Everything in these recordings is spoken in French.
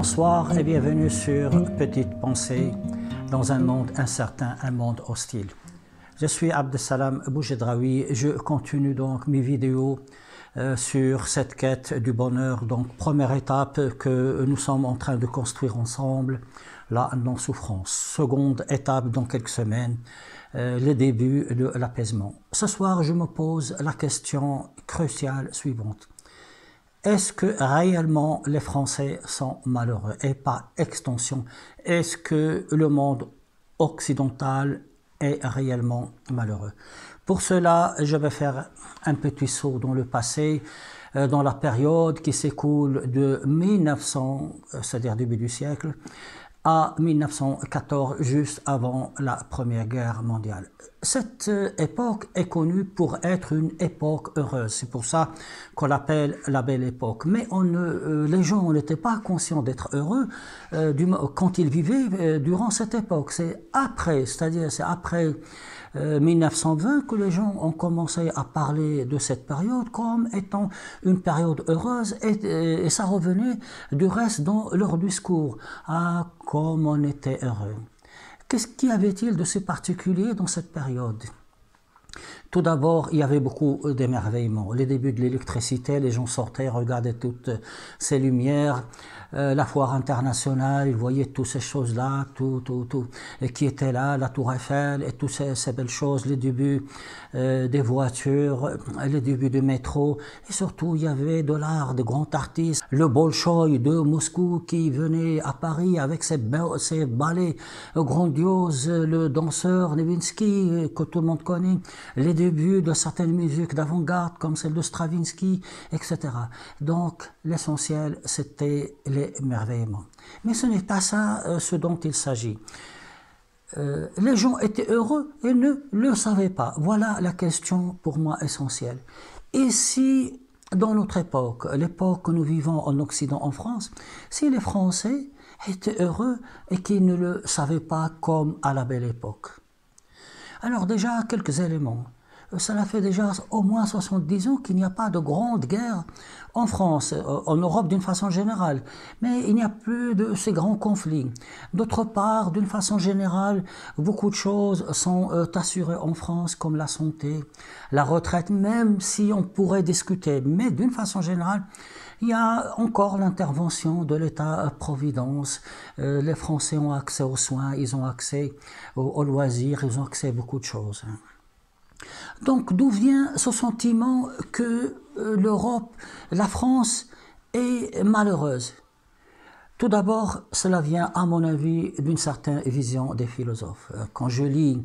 Bonsoir et bienvenue sur Petite Pensée dans un monde incertain, un monde hostile. Je suis Abdesalam Boujedraoui, je continue donc mes vidéos sur cette quête du bonheur. Donc première étape que nous sommes en train de construire ensemble, la non-souffrance. Seconde étape dans quelques semaines, le début de l'apaisement. Ce soir, je me pose la question cruciale suivante. Est-ce que réellement les Français sont malheureux? Et par extension, est-ce que le monde occidental est réellement malheureux? Pour cela, je vais faire un petit saut dans le passé, dans la période qui s'écoule de 1900, c'est-à-dire début du siècle, à 1914, juste avant la Première Guerre mondiale. Cette époque est connue pour être une époque heureuse. C'est pour ça qu'on l'appelle la Belle Époque. Mais les gens n'étaient pas conscients d'être heureux quand ils vivaient durant cette époque. C'est après, c'est-à-dire c'est après 1920 que les gens ont commencé à parler de cette période comme étant une période heureuse et ça revenait du reste dans leur discours. Ah, comme on était heureux. Qu'est-ce qu'y avait-il de si particulier dans cette période? Tout d'abord, il y avait beaucoup d'émerveillement. Les débuts de l'électricité, les gens sortaient, regardaient toutes ces lumières, la foire internationale, ils voyaient toutes ces choses-là, tout qui étaient là, la Tour Eiffel et toutes ces belles choses, les débuts des voitures, les débuts du métro. Et surtout, il y avait de l'art, de grands artistes. Le Bolchoï de Moscou qui venait à Paris avec ses ballets grandioses, le danseur Nivinsky que tout le monde connaît, les débuts de certaines musiques d'avant-garde comme celle de Stravinsky, etc. Donc l'essentiel c'était l'émerveillement. Mais ce n'est pas ça ce dont il s'agit. Les gens étaient heureux et ne le savaient pas. Voilà la question pour moi essentielle. Et si dans notre époque, l'époque que nous vivons en Occident, en France, si les Français étaient heureux et qu'ils ne le savaient pas comme à la Belle Époque? Alors déjà quelques éléments. Cela fait déjà au moins 70 ans qu'il n'y a pas de grande guerre en France, en Europe d'une façon générale. Mais il n'y a plus de ces grands conflits. D'autre part, d'une façon générale, beaucoup de choses sont assurées en France, comme la santé, la retraite, même si on pourrait discuter. Mais d'une façon générale, il y a encore l'intervention de l'État-providence. Les Français ont accès aux soins, ils ont accès aux loisirs, ils ont accès à beaucoup de choses. Donc d'où vient ce sentiment que l'Europe, la France est malheureuse? Tout d'abord, cela vient à mon avis d'une certaine vision des philosophes. Quand je lis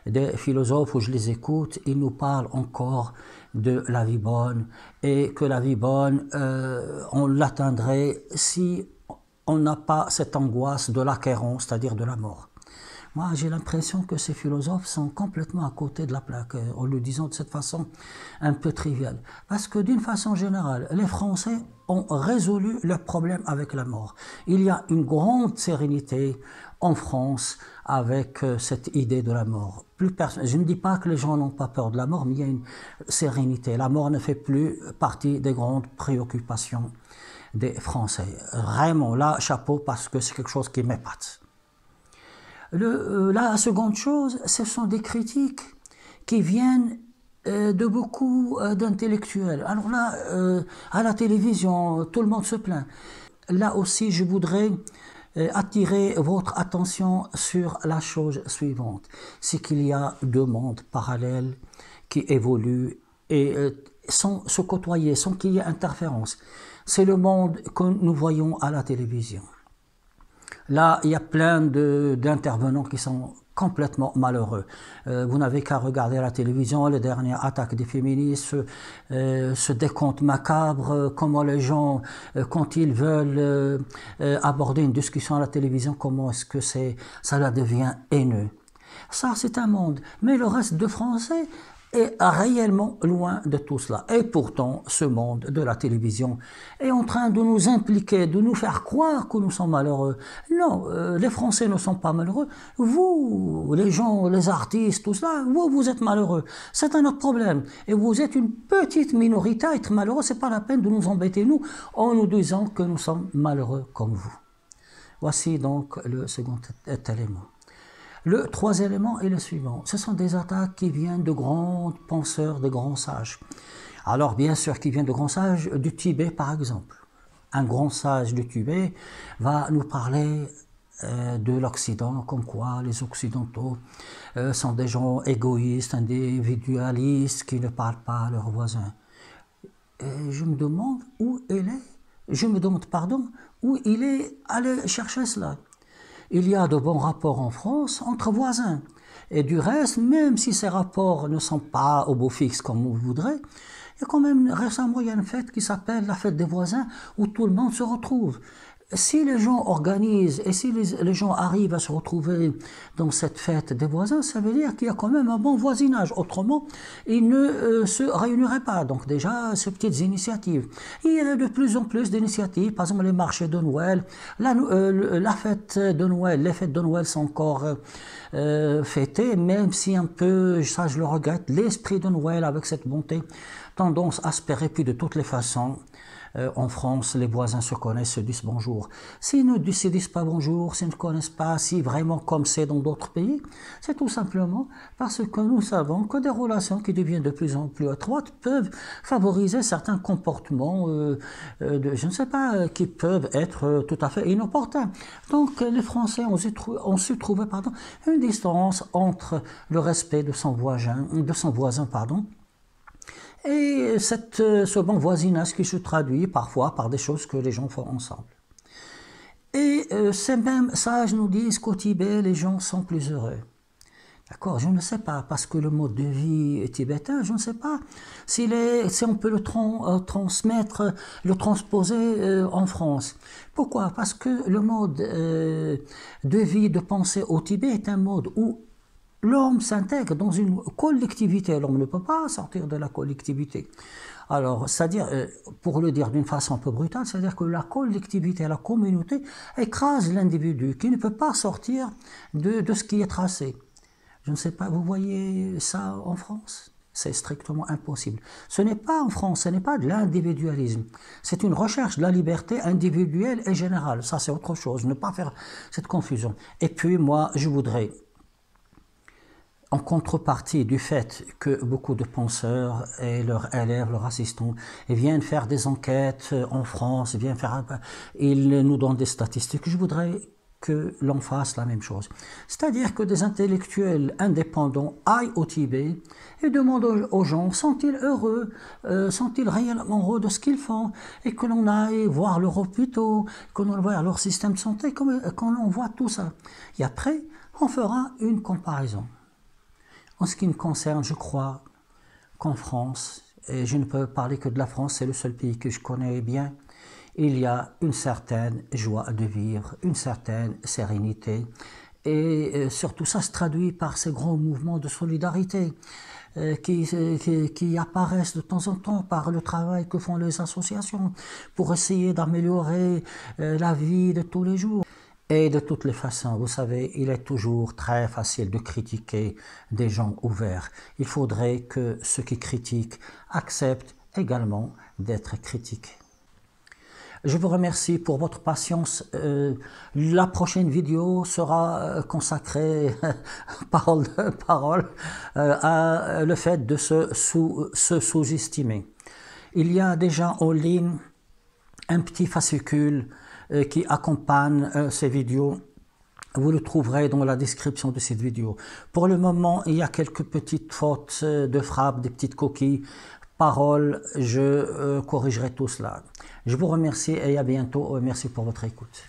des philosophes ou je les écoute, ils nous parlent encore de la vie bonne et que la vie bonne, on l'atteindrait si on n'a pas cette angoisse de l'acquérant, c'est-à-dire de la mort. Moi, j'ai l'impression que ces philosophes sont complètement à côté de la plaque, en le disant de cette façon un peu triviale. Parce que d'une façon générale, les Français ont résolu leurs problèmes avec la mort. Il y a une grande sérénité en France avec cette idée de la mort. Je ne dis pas que les gens n'ont pas peur de la mort, mais il y a une sérénité. La mort ne fait plus partie des grandes préoccupations des Français. Vraiment, là, chapeau, parce que c'est quelque chose qui m'épate. La seconde chose, ce sont des critiques qui viennent de beaucoup d'intellectuels. Alors là, à la télévision, tout le monde se plaint. Là aussi, je voudrais attirer votre attention sur la chose suivante. C'est qu'il y a deux mondes parallèles qui évoluent et sans se côtoyer, sans qu'il y ait interférence. C'est le monde que nous voyons à la télévision. Là, il y a plein d'intervenants qui sont complètement malheureux. Vous n'avez qu'à regarder à la télévision les dernières attaques des féministes, ce décompte macabre, comment les gens, quand ils veulent aborder une discussion à la télévision, comment est-ce que ça devient haineux. Ça, c'est un monde. Mais le reste de Français est réellement loin de tout cela. Et pourtant, ce monde de la télévision est en train de nous impliquer, de nous faire croire que nous sommes malheureux. Non, les Français ne sont pas malheureux. Vous, les gens, les artistes, tout cela, vous êtes malheureux. C'est un autre problème. Et vous êtes une petite minorité à être malheureux. C'est pas la peine de nous embêter, nous, en nous disant que nous sommes malheureux comme vous. Voici donc le second élément. Le troisième élément est le suivant. Ce sont des attaques qui viennent de grands penseurs, de grands sages. Alors bien sûr qui viennent de grands sages du Tibet par exemple. Un grand sage du Tibet va nous parler de l'Occident, comme quoi les Occidentaux sont des gens égoïstes, individualistes, qui ne parlent pas à leurs voisins. Et je me demande où il est allé chercher cela. Il y a de bons rapports en France entre voisins. Et du reste, même si ces rapports ne sont pas au beau fixe comme on voudrait, il y a quand même récemment il y a une fête qui s'appelle la fête des voisins où tout le monde se retrouve. Si les gens organisent et si les gens arrivent à se retrouver dans cette fête des voisins, ça veut dire qu'il y a quand même un bon voisinage. Autrement, ils ne se réuniraient pas. Donc déjà, ces petites initiatives. Il y a de plus en plus d'initiatives. Par exemple, les marchés de Noël, la fête de Noël. Les fêtes de Noël sont encore fêtées, même si un peu, ça je le regrette, l'esprit de Noël avec cette bonté, tendance à se perdre. Puis de toutes les façons, en France, les voisins se connaissent, se disent bonjour. S'ils ne se disent pas bonjour, s'ils ne connaissent pas, si vraiment comme c'est dans d'autres pays, c'est tout simplement parce que nous savons que des relations qui deviennent de plus en plus étroites peuvent favoriser certains comportements, je ne sais pas, qui peuvent être tout à fait inopportuns. Donc les Français ont su trouver une distance entre le respect de son voisin, et ce bon voisinage qui se traduit parfois par des choses que les gens font ensemble. Et ces mêmes sages nous disent qu'au Tibet, les gens sont plus heureux. D'accord, je ne sais pas, parce que le mode de vie tibétain, je ne sais pas si on peut le transmettre, le transposer en France. Pourquoi? Parce que le mode de vie, de pensée au Tibet est un mode où l'homme s'intègre dans une collectivité. L'homme ne peut pas sortir de la collectivité. Alors, c'est-à-dire, pour le dire d'une façon un peu brutale, c'est-à-dire que la collectivité, la communauté écrase l'individu qui ne peut pas sortir de ce qui est tracé. Je ne sais pas, vous voyez ça en France? C'est strictement impossible. Ce n'est pas en France, ce n'est pas de l'individualisme. C'est une recherche de la liberté individuelle et générale. Ça, c'est autre chose. Ne pas faire cette confusion. Et puis, moi, je voudrais, en contrepartie du fait que beaucoup de penseurs et leurs élèves, leurs assistants, viennent faire des enquêtes en France, ils nous donnent des statistiques, je voudrais que l'on fasse la même chose. C'est-à-dire que des intellectuels indépendants aillent au Tibet et demandent aux gens, sont-ils heureux, sont-ils réellement heureux de ce qu'ils font, et que l'on aille voir leurs hôpitaux, que l'on voit leur système de santé, qu'on voit tout ça. Et après, on fera une comparaison. En ce qui me concerne, je crois qu'en France, et je ne peux parler que de la France, c'est le seul pays que je connais bien, il y a une certaine joie de vivre, une certaine sérénité. Et surtout, ça se traduit par ces grands mouvements de solidarité qui apparaissent de temps en temps par le travail que font les associations pour essayer d'améliorer la vie de tous les jours. Et de toutes les façons, vous savez, il est toujours très facile de critiquer des gens ouverts. Il faudrait que ceux qui critiquent acceptent également d'être critiqués. Je vous remercie pour votre patience. La prochaine vidéo sera consacrée, parole à le fait de se sous-estimer. Il y a déjà en ligne un petit fascicule qui accompagne ces vidéos. Vous le trouverez dans la description de cette vidéo. Pour le moment, il y a quelques petites fautes de frappe, des petites coquilles. Paroles, je corrigerai tout cela. Je vous remercie et à bientôt. Merci pour votre écoute.